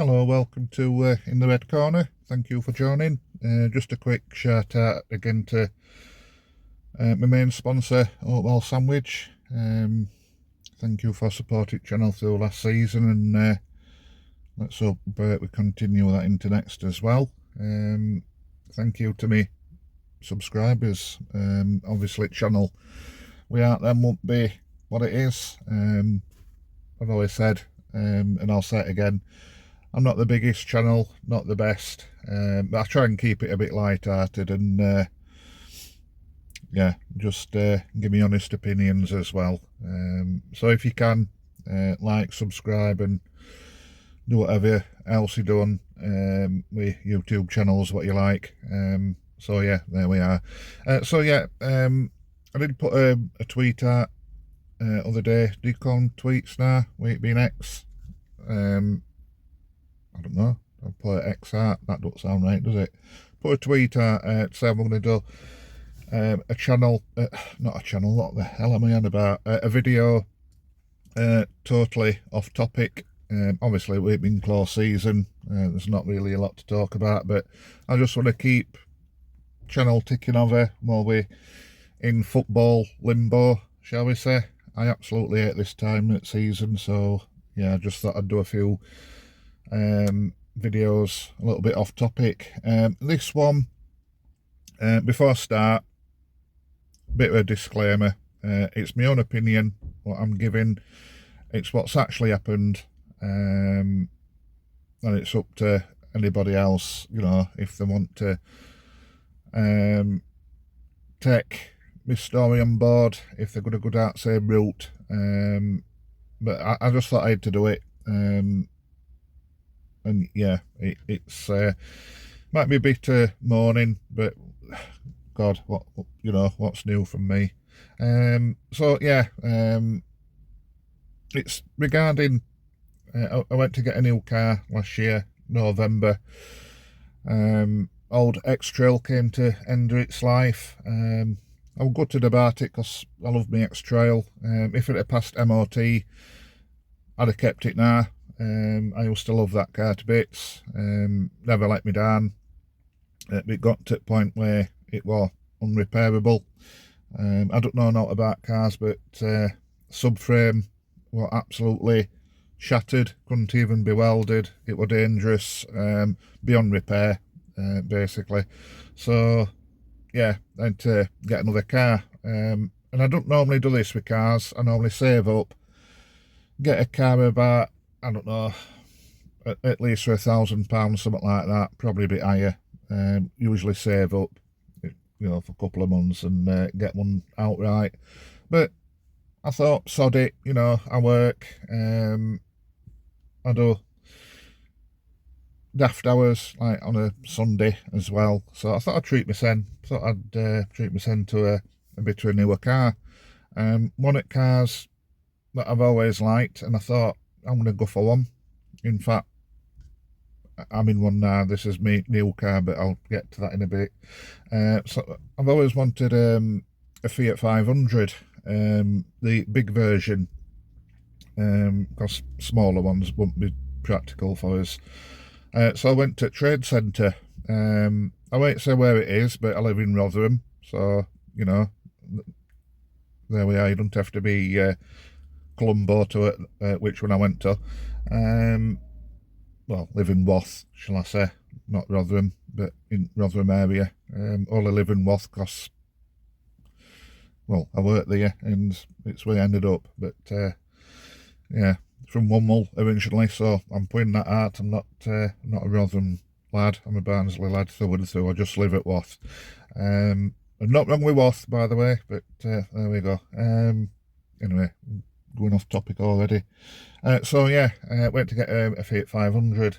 Hello, welcome to In the Red Corner. Thank you for joining. Just a quick shout out again to my main sponsor, Oatwell Sandwich. Thank you for supporting the channel through last season, and let's hope we continue that into next as well. Thank you to me subscribers. Obviously, channel without them won't be what it is. I've always said, and I'll say it again, I'm not the biggest channel, not the best, but I try and keep it a bit light-hearted and yeah, just give me honest opinions as well. So if you can, like, subscribe and do whatever else you're doing with YouTube channels, what you like. So yeah, there we are. So yeah, I did put a tweet out other day. Do you call them tweets now? With it being X? I don't know. I'll put X out. That don't sound right, does it? Put a tweet out to say I'm going to do a channel, not a channel, what the hell am I on about? A video totally off topic. Obviously, we've been close season. There's not really a lot to talk about, but I just want to keep channel ticking over while we're in football limbo, shall we say. I absolutely hate this time of season, so yeah, I just thought I'd do a few videos a little bit off topic. This one, before I start, bit of a disclaimer. It's my own opinion, what I'm giving. It's what's actually happened, and it's up to anybody else, you know, if they want to take this story on board, if they're going to go down the same route. But I just thought I had to do it. And yeah, it's might be a bit moaning, but God, what, you know, what's new from me? So yeah, it's regarding. I went to get a new car last year, November. Old X-Trail came to end of its life. I'm gutted about it because I love my X-Trail. If it had passed MOT, I'd have kept it now. I used to love that car to bits. Never let me down. It got to the point where it was unrepairable. I don't know not about cars, but subframe was absolutely shattered, couldn't even be welded. It was dangerous, beyond repair, basically. So yeah, I had to get another car. And I don't normally do this with cars. I normally save up, get a car about, I don't know, at least for £1,000, something like that, probably a bit higher. Usually save up, you know, for a couple of months and get one outright. But I thought, sod it, you know, I work, I do daft hours, like on a Sunday as well. So I thought I'd treat myself. Thought I'd treat myself to a bit of a newer car. One of the cars that I've always liked, and I thought I'm going to go for one. In fact, I'm in one now. This is my new car, but I'll get to that in a bit. So I've always wanted a Fiat 500, the big version, because smaller ones wouldn't be practical for us. So I went to Trade Centre. I won't say where it is, but I live in Rotherham, so you know, there we are. You don't have to be Colombo to it, which one I went to. Well, live in Wath, shall I say, not Rotherham, but in Rotherham area. Only live in Wath because, well, I work there and it's where I ended up. But yeah, from Wummel originally, so I'm putting that out. I'm not a Rotherham lad. I'm a Barnsley lad through and through. I just live at Wath. I'm not wrong with Wath, by the way, but there we go. Anyway, going off topic already. So yeah, went to get a Fiat 500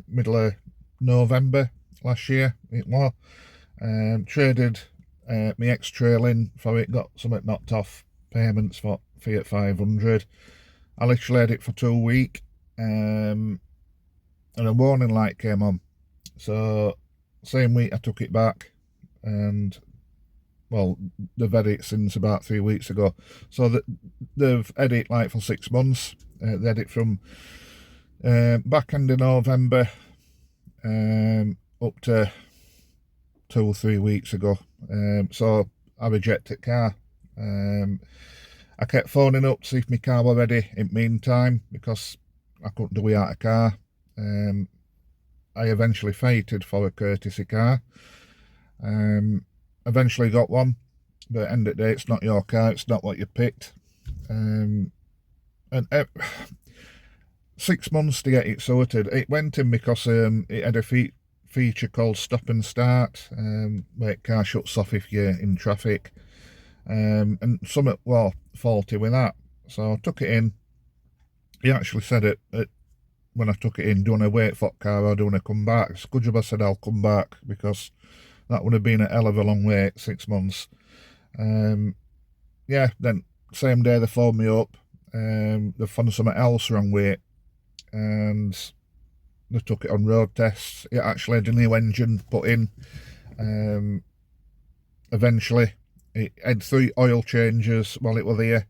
middle of November last year. It was traded my X-Trail in for it, got something knocked off payments for Fiat 500. I literally had it for 2 weeks, and a warning light came on. So same week I took it back, and well, they've had it since about 3 weeks ago. So they've had it like for 6 months. They had it from Back end of November, up to 2 or 3 weeks ago. So I rejected car. I kept phoning up to see if my car were ready in the meantime, because I couldn't do without a car. I eventually fighted for a courtesy car. Eventually got one, but at the end of the day, it's not your car, it's not what you picked. And 6 months to get it sorted. It went in because it had a feature called stop and start, where the car shuts off if you're in traffic. And something was faulty with that. So I took it in. He actually said it when I took it in, do you want to wait for the car or do you want to come back? It's good job I said I'll come back, because that would have been a hell of a long wait, 6 months. Yeah, then same day they phoned me up. They found something else wrong with it, and they took it on road tests. It actually had a new engine put in. Eventually, it had 3 oil changes while it was there.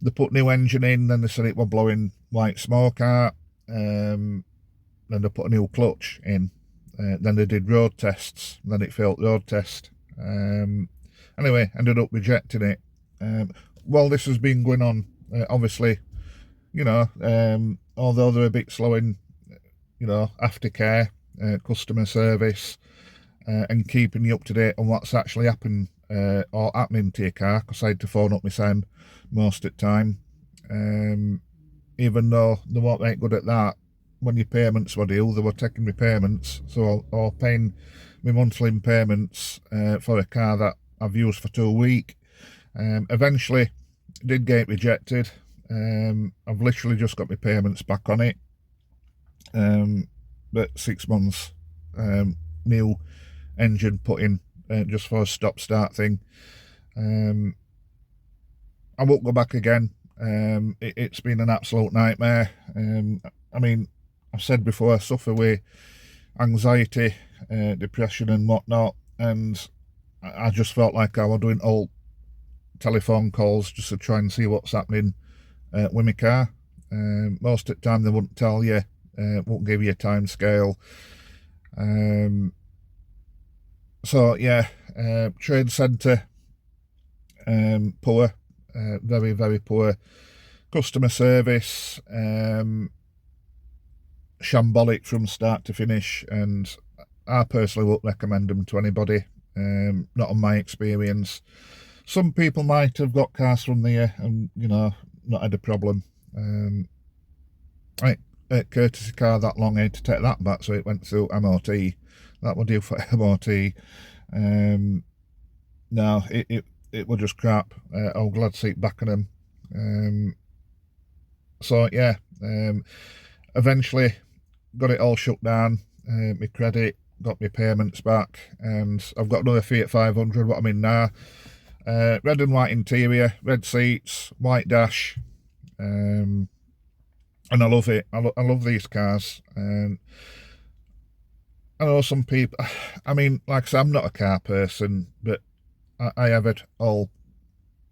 They put new engine in, then they said it was blowing white smoke out. Then they put a new clutch in. Then they did road tests. Then it failed road test. Anyway, ended up rejecting it. While this has been going on, obviously, you know, although they're a bit slow in, you know, aftercare, customer service, and keeping you up to date on what's actually happened or happening to your car, because I had to phone up my son most of the time. Even though they weren't very good at that, when your payments were due, they were taking my payments, so I was paying my monthly payments for a car that I've used for 2 weeks. Eventually, did get rejected. I've literally just got my payments back on it. But 6 months, new engine put in just for a stop-start thing. I won't go back again. It's been an absolute nightmare. I mean, I've said before, I suffer with anxiety, depression and whatnot, and I just felt like I was doing all telephone calls just to try and see what's happening with my car. Most of the time they wouldn't tell you, won't give you a time scale. So yeah, trade centre, poor, very, very poor. Customer service, shambolic from start to finish, and I personally won't recommend them to anybody, not on my experience. Some people might have got cars from there and, you know, not had a problem. A courtesy car that long, I had to take that back, so it went through MOT. That would do for MOT. No, it was just crap. I'm glad to see it back on them. So yeah, eventually got it all shut down. My credit, got my payments back, and I've got another Fiat 500, what I'm in now. Red and white interior, red seats, white dash, and I love it. I love these cars. I know some people, I mean, like I said, I'm not a car person, but I have had all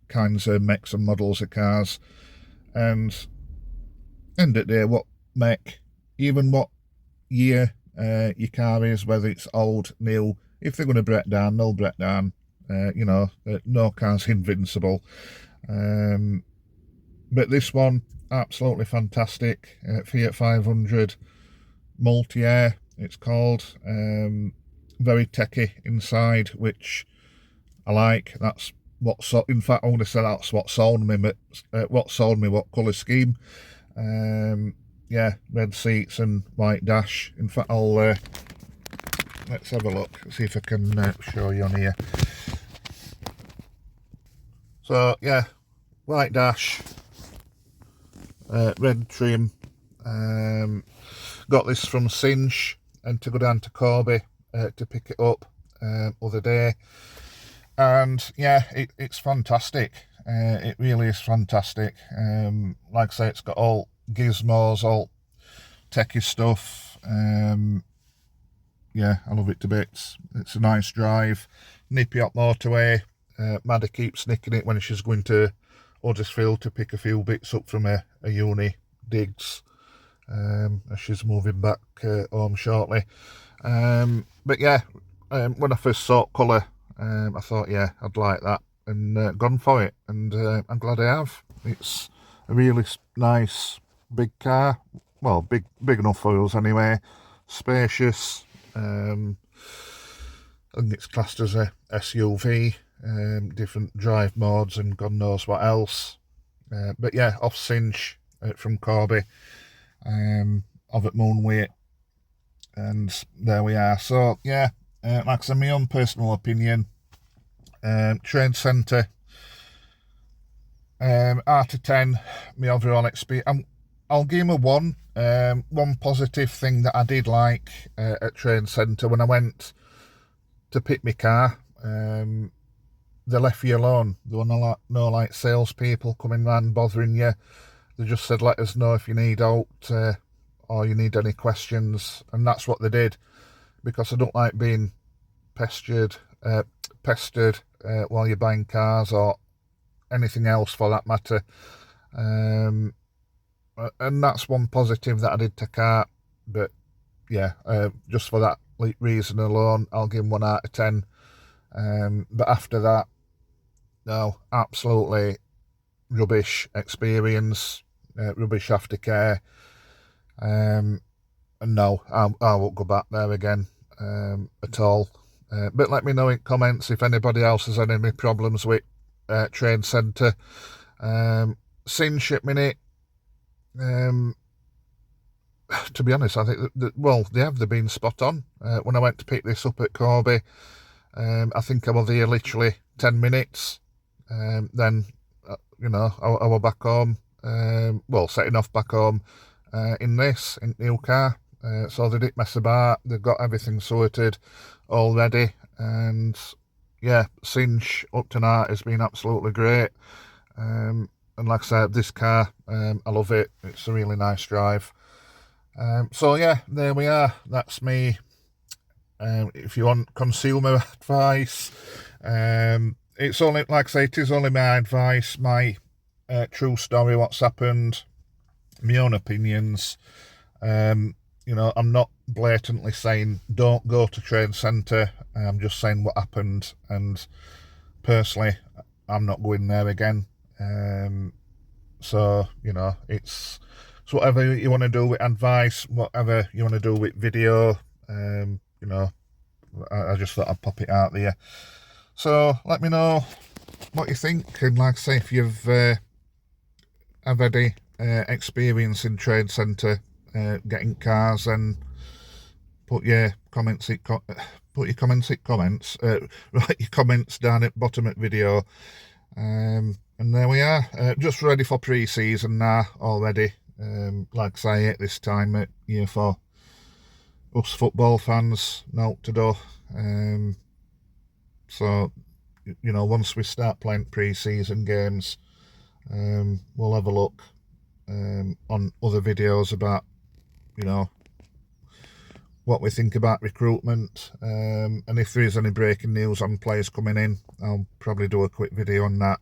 kinds of makes and models of cars, and end of the day, what make, even what year your car is, whether it's old, new, if they're going to break down, they'll break down. You know, no car's invincible. But this one, absolutely fantastic. Fiat 500 multi-air, it's called. Very techy inside, which I like. That's what, in fact, I want to say that's what sold me. What colour scheme? Yeah, red seats and white dash. In fact, I'll let's have a look. See if I can show you on here. So yeah, white dash, red trim. Got this from Cinch, and to go down to Corby to pick it up other day, and yeah, it's fantastic. It really is fantastic. Like I say, it's got all gizmos, all techie stuff. Yeah, I love it to bits. It's a nice drive, nippy up motorway. Maddie keeps nicking it when she's going to Huddersfield to pick a few bits up from a uni digs as she's moving back home shortly. But yeah, when I first saw colour, I thought, yeah, I'd like that, and gone for it, and I'm glad I have. It's a really nice big car, well, big enough for us anyway, spacious. I think it's classed as a SUV, different drive modes and God knows what else. But yeah, off cinch from Corby, of at Moonweight, and there we are. So yeah, like I said, my own personal opinion, trade centre, out of 10, my overall experience, I'll give him a 1. One positive thing that I did like at trade centre, when I went to pick my car, they left you alone. There were no like salespeople coming round bothering you. They just said, let us know if you need out or you need any questions, and that's what they did, because I don't like being pestered while you're buying cars or anything else for that matter. And that's one positive that I did take out. But yeah, just for that reason alone, I'll give him 1 out of 10. But after that, no, absolutely rubbish experience, rubbish aftercare. And no, I won't go back there again at all. But let me know in comments if anybody else has had any problems with trade centre. Cinch at minute, to be honest, I think they've been spot on. When I went to pick this up at Corby, I think I was here literally 10 minutes. Then, I was back home, setting off back home in this new car. So they didn't mess about. They've got everything sorted already. And yeah, cinch up to now has been absolutely great. And like I said, this car, I love it. It's a really nice drive. So yeah, there we are. That's me. If you want consumer advice, it's only, like I say, it is only my advice, my true story, what's happened, my own opinions. I'm not blatantly saying don't go to trade centre. I'm just saying what happened, and personally, I'm not going there again. So it's whatever you want to do with advice, whatever you want to do with video. I just thought I'd pop it out there. So let me know what you think, and like I say, if you've have any experience in trade centre getting cars, and put your comments in comments. Write your comments down at bottom of the video. And there we are, just ready for pre-season now already. Like I say, at this time at year 4, us football fans know what to do. So once we start playing pre-season games, we'll have a look on other videos about what we think about recruitment, and if there is any breaking news on players coming in, I'll probably do a quick video on that.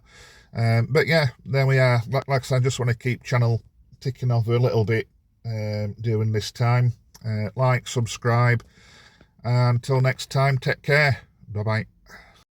But yeah, there we are. Like I said, I just want to keep channel ticking over a little bit during this time. Like, subscribe, and until next time, take care. Bye bye.